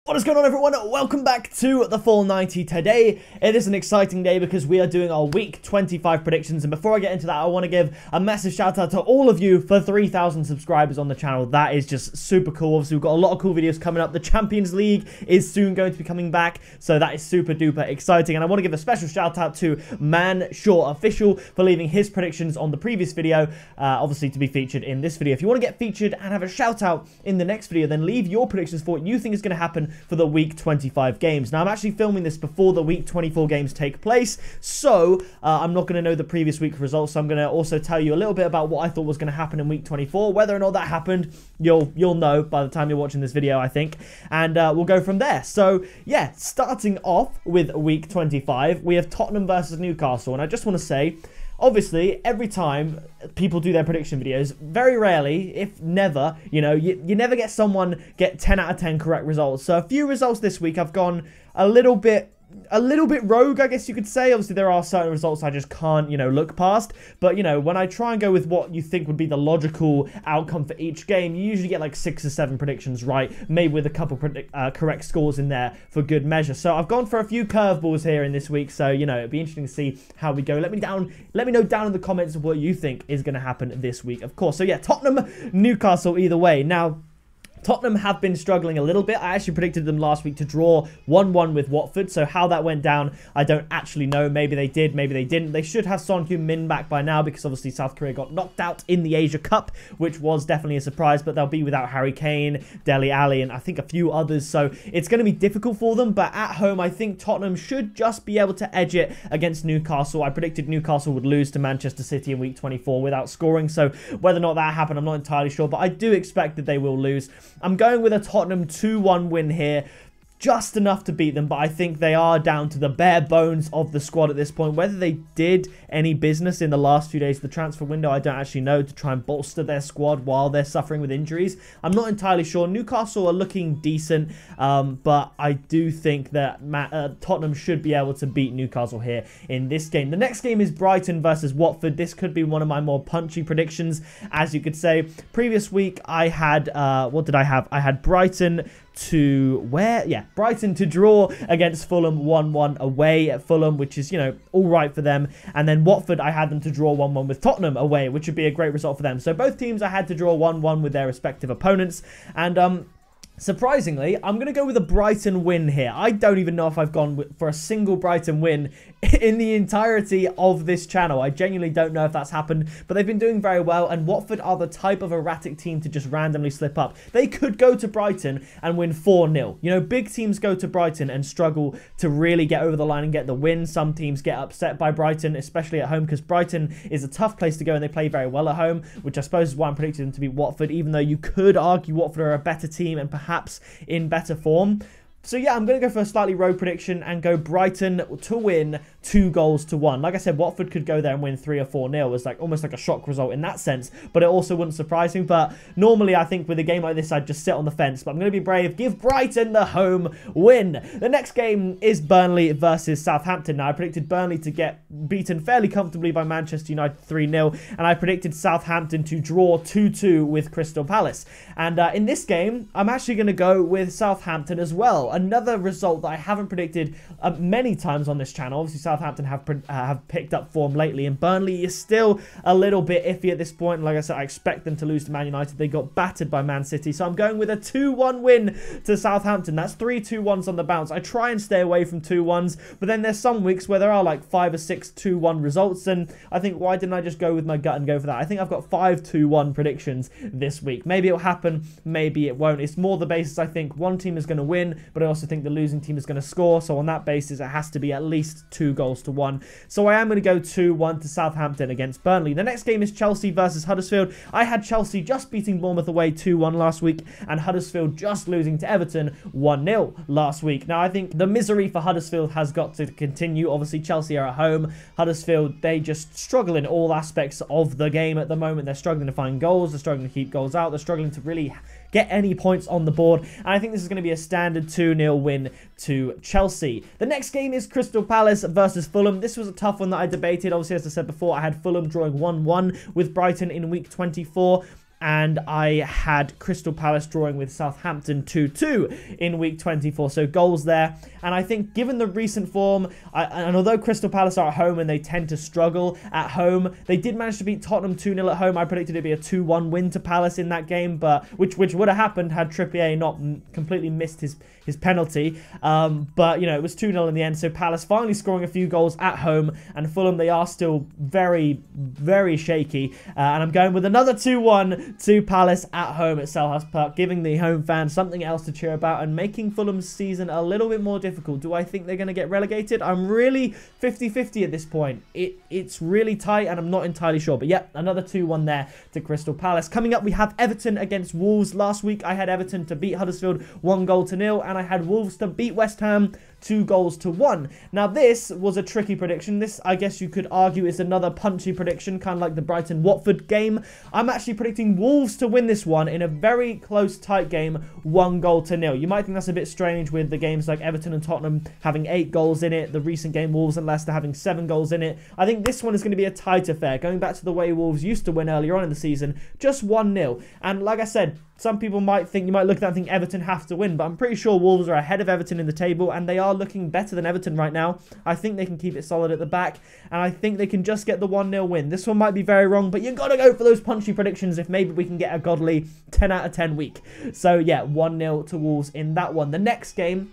What is going on, everyone? Welcome back to the Full 90. Today, it is an exciting day because we are doing our Week 25 predictions. And before I get into that, I want to give a massive shout out to all of you for 3,000 subscribers on the channel. That is just super cool. Obviously, we've got a lot of cool videos coming up. The Champions League is soon going to be coming back, so that is super duper exciting. And I want to give a special shout out to Man Short Official for leaving his predictions on the previous video, obviously to be featured in this video. If you want to get featured and have a shout out in the next video, then leave your predictions for what you think is going to happen for the Week 25 games. Now, I'm actually filming this before the Week 24 games take place, so I'm not going to know the previous week results. So I'm going to also tell you a little bit about what I thought was going to happen in Week 24. Whether or not that happened, you'll know by the time you're watching this video, I think, and we'll go from there. So yeah, starting off with Week 25, we have Tottenham versus Newcastle, and I just want to say, obviously, every time people do their prediction videos, very rarely, if never, you never get someone get 10 out of 10 correct results. So a few results this week, I've gone a little bit rogue, I guess you could say. Obviously, there are certain results I just can't, look past. But, when I try and go with what you think would be the logical outcome for each game, you usually get like 6 or 7 predictions right, maybe with a couple correct scores in there for good measure. So I've gone for a few curveballs here in this week. So, it'd be interesting to see how we go. Let me know down in the comments what you think is going to happen this week, of course. So yeah, Tottenham, Newcastle either way. Now, Tottenham have been struggling a little bit. I actually predicted them last week to draw 1-1 with Watford. So how that went down, I don't actually know. Maybe they did, maybe they didn't. They should have Son Heung-min back by now because obviously South Korea got knocked out in the Asia Cup, which was definitely a surprise. But they'll be without Harry Kane, Dele Alli, and I think a few others. So it's going to be difficult for them. But at home, I think Tottenham should just be able to edge it against Newcastle. I predicted Newcastle would lose to Manchester City in Week 24 without scoring. So whether or not that happened, I'm not entirely sure. But I do expect that they will lose. I'm going with a Tottenham 2-1 win here. Just enough to beat them, but I think they are down to the bare bones of the squad at this point. Whether they did any business in the last few days of the transfer window, I don't actually know, to try and bolster their squad while they're suffering with injuries. I'm not entirely sure. Newcastle are looking decent, but I do think that Tottenham should be able to beat Newcastle here in this game. The next game is Brighton versus Watford. This could be one of my more punchy predictions, as you could say. Previous week, I had, what did I have? I had Brighton Brighton to draw against Fulham 1-1 away at Fulham, which is, all right for them. And then Watford, I had them to draw 1-1 with Tottenham away, which would be a great result for them. So both teams I had to draw 1-1 with their respective opponents. And surprisingly, I'm going to go with a Brighton win here. I don't even know if I've gone for a single Brighton win in the entirety of this channel. I genuinely don't know if that's happened, but they've been doing very well, and Watford are the type of erratic team to just randomly slip up. They could go to Brighton and win 4-0. Big teams go to Brighton and struggle to really get over the line and get the win. Some teams get upset by Brighton, especially at home, because Brighton is a tough place to go and they play very well at home, which I suppose is why I'm predicting them to beat Watford, even though you could argue Watford are a better team and perhaps in better form. So yeah, I'm going to go for a slightly rogue prediction and go Brighton to win 2-1. Like I said, Watford could go there and win 3 or 4-0. It's almost like a shock result in that sense, but it also wouldn't surprise me. But normally, I think with a game like this, I'd just sit on the fence. But I'm going to be brave. Give Brighton the home win. The next game is Burnley versus Southampton. Now, I predicted Burnley to get beaten fairly comfortably by Manchester United 3-0, and I predicted Southampton to draw 2-2 with Crystal Palace. And in this game, I'm actually going to go with Southampton as well. Another result that I haven't predicted many times on this channel. Obviously, Southampton have picked up form lately, and Burnley is still a little bit iffy at this point. Like I said, I expect them to lose to Man United. They got battered by Man City, so I'm going with a 2-1 win to Southampton. That's 3 2-1s on the bounce. I try and stay away from 2-1s, but then there's some weeks where there are like 5 or 6 2-1 results, and I think, why didn't I just go with my gut and go for that? I think I've got 5 2-1 predictions this week. Maybe it'll happen, maybe it won't. It's more the basis, I think, one team is going to win, but I also think the losing team is going to score. So on that basis, it has to be at least 2-1. So I am going to go 2-1 to Southampton against Burnley. The next game is Chelsea versus Huddersfield. I had Chelsea just beating Bournemouth away 2-1 last week, and Huddersfield just losing to Everton 1-0 last week. Now, I think the misery for Huddersfield has got to continue. Obviously, Chelsea are at home. Huddersfield, they just struggle in all aspects of the game at the moment. They're struggling to find goals. They're struggling to keep goals out. They're struggling to really get any points on the board. And I think this is going to be a standard 2-0 win to Chelsea. The next game is Crystal Palace versus Fulham. This was a tough one that I debated. Obviously, as I said before, I had Fulham drawing 1-1 with Brighton in week 24. and I had Crystal Palace drawing with Southampton 2-2 in week 24. So goals there. And I think given the recent form, and although Crystal Palace are at home and they tend to struggle at home, they did manage to beat Tottenham 2-0 at home. I predicted it'd be a 2-1 win to Palace in that game, but which would have happened had Trippier not completely missed his penalty. But, you know, it was 2-0 in the end. So Palace finally scoring a few goals at home, and Fulham, they are still very, very shaky. And I'm going with another 2-1 to Palace at home at Selhurst Park, giving the home fans something else to cheer about and making Fulham's season a little bit more difficult. Do I think they're going to get relegated? I'm really 50-50 at this point. It's really tight, and I'm not entirely sure. But yeah, another 2-1 there to Crystal Palace. Coming up, we have Everton against Wolves. Last week, I had Everton to beat Huddersfield 1-0, and I had Wolves to beat West Ham 2-1. Now, this was a tricky prediction. This, I guess you could argue, is another punchy prediction, kind of like the Brighton-Watford game. I'm actually predicting Wolves to win this one in a very close, tight game, 1-0. You might think that's a bit strange with the games like Everton and Tottenham having 8 goals in it, the recent game Wolves and Leicester having 7 goals in it. I think this one is going to be a tight affair, going back to the way Wolves used to win earlier on in the season, just 1-0. And like I said, some people might think, you might look at that and think Everton have to win, but I'm pretty sure Wolves are ahead of Everton in the table, and they are looking better than Everton right now. I think they can keep it solid at the back, and I think they can just get the 1-0 win. This one might be very wrong, but you've got to go for those punchy predictions if maybe we can get a godly 10 out of 10 week. So yeah, 1-0 to Wolves in that one. The next game,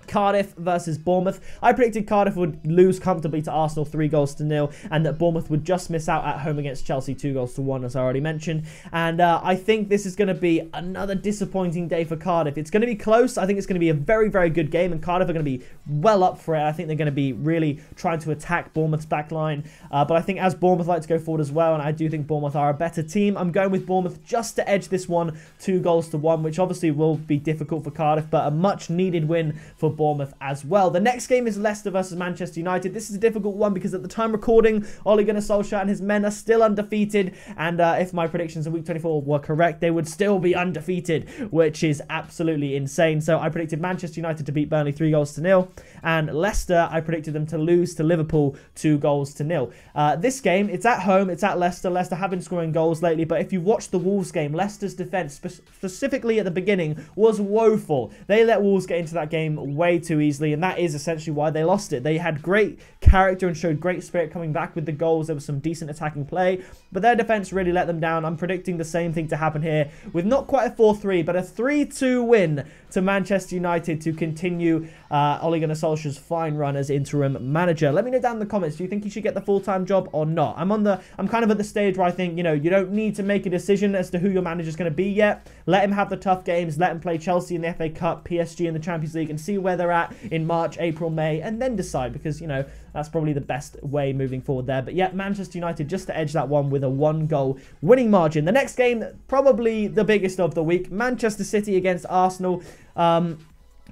Cardiff versus Bournemouth. I predicted Cardiff would lose comfortably to Arsenal 3-0, and that Bournemouth would just miss out at home against Chelsea 2-1, as I already mentioned. And I think this is going to be another disappointing day for Cardiff. It's going to be close. I think it's going to be a very, very good game, and Cardiff are going to be well up for it. I think they're going to be really trying to attack Bournemouth's back line. But I think as Bournemouth like to go forward as well, and I do think Bournemouth are a better team, I'm going with Bournemouth just to edge this one 2-1, which obviously will be difficult for Cardiff, but a much needed win for Bournemouth as well. The next game is Leicester versus Manchester United. This is a difficult one because at the time recording, Ole Gunnar Solskjaer and his men are still undefeated, and if my predictions in week 24 were correct, they would still be undefeated, which is absolutely insane. So I predicted Manchester United to beat Burnley 3-0, and Leicester, I predicted them to lose to Liverpool 2-0. This game, it's at home, it's at Leicester. Leicester have been scoring goals lately, but if you watch the Wolves game, Leicester's defence, specifically at the beginning, was woeful. They let Wolves get into that game way too easily, and that is essentially why they lost it. They had great character and showed great spirit coming back with the goals. There was some decent attacking play, but their defence really let them down. I'm predicting the same thing to happen here with not quite a 4-3, but a 3-2 win to Manchester United to continue Ole Gunnar Solskjaer's fine run as interim manager. Let me know down in the comments, do you think he should get the full-time job or not? I'm kind of at the stage where I think, you know, you don't need to make a decision as to who your manager's going to be yet. Let him have the tough games, let him play Chelsea in the FA Cup, PSG in the Champions League, and see where they're at in March, April, May, and then decide, because, you know, that's probably the best way moving forward there. But yeah, Manchester United just to edge that one with a 1-goal winning margin. The next game, probably the biggest of the week, Manchester City against Arsenal.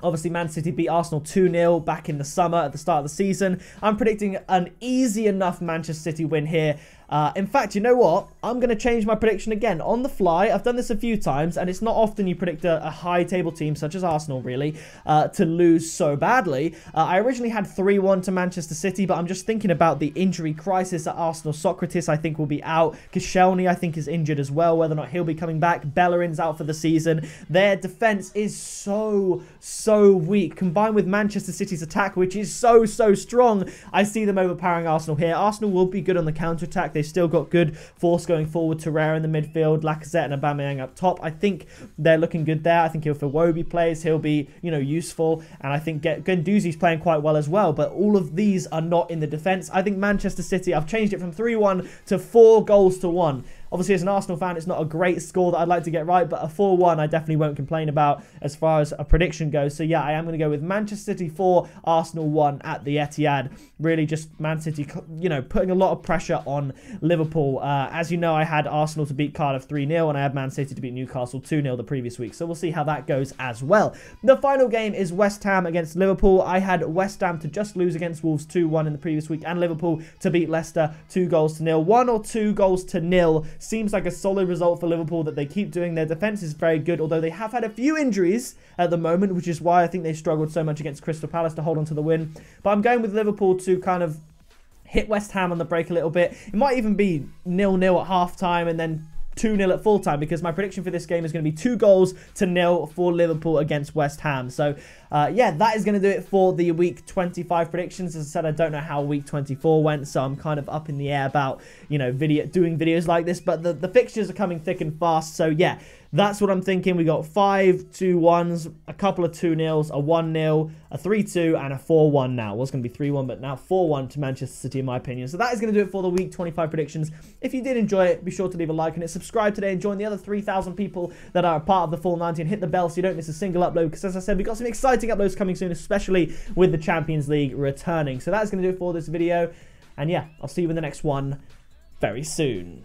Obviously, Man City beat Arsenal 2-0 back in the summer at the start of the season. I'm predicting an easy enough Manchester City win here. In fact, you know what? I'm going to change my prediction again on the fly. I've done this a few times, and it's not often you predict a high-table team, such as Arsenal, really, to lose so badly. I originally had 3-1 to Manchester City, but I'm just thinking about the injury crisis at Arsenal. Socrates, I think, will be out. Koscielny, I think, is injured as well, whether or not he'll be coming back. Bellerin's out for the season. Their defence is so weak, combined with Manchester City's attack, which is so strong. I see them overpowering Arsenal here. Arsenal will be good on the counter-attack. They've still got good force going forward. Torreira in the midfield, Lacazette and Aubameyang up top. I think they're looking good there. I think if Iwobi plays, he'll be, you know, useful. And I think Guendouzi's playing quite well as well. But all of these are not in the defence. I think Manchester City, I've changed it from 3-1 to 4-1. Obviously, as an Arsenal fan, it's not a great score that I'd like to get right, but a 4-1 I definitely won't complain about as far as a prediction goes. So yeah, I am going to go with Manchester City 4, Arsenal 1 at the Etihad. Really just Man City, you know, putting a lot of pressure on Liverpool. As you know, I had Arsenal to beat Cardiff 3-0, and I had Man City to beat Newcastle 2-0 the previous week. So we'll see how that goes as well. The final game is West Ham against Liverpool. I had West Ham to just lose against Wolves 2-1 in the previous week, and Liverpool to beat Leicester 2-0. 1 or 2-0. Seems like a solid result for Liverpool that they keep doing. Their defence is very good, although they have had a few injuries at the moment, which is why I think they struggled so much against Crystal Palace to hold on to the win. But I'm going with Liverpool to kind of hit West Ham on the break a little bit. It might even be 0-0 at half-time and then 2-0 at full time, because my prediction for this game is going to be 2-0 for Liverpool against West Ham. So, yeah, that is going to do it for the week 25 predictions. As I said, I don't know how week 24 went, so I'm kind of up in the air about, you know, doing videos like this, but the fixtures are coming thick and fast. So, yeah, that's what I'm thinking. We got 5 2-1s, a couple of 2-0s, a 1-0, a 3-2, and a 4-1 now. It was going to be 3-1, but now 4-1 to Manchester City, in my opinion. So that is going to do it for the week 25 predictions. If you did enjoy it, be sure to leave a like on it, subscribe today, and join the other 3,000 people that are a part of the Full 90, and hit the bell so you don't miss a single upload, because as I said, we've got some exciting uploads coming soon, especially with the Champions League returning. So that's going to do it for this video, and yeah, I'll see you in the next one very soon.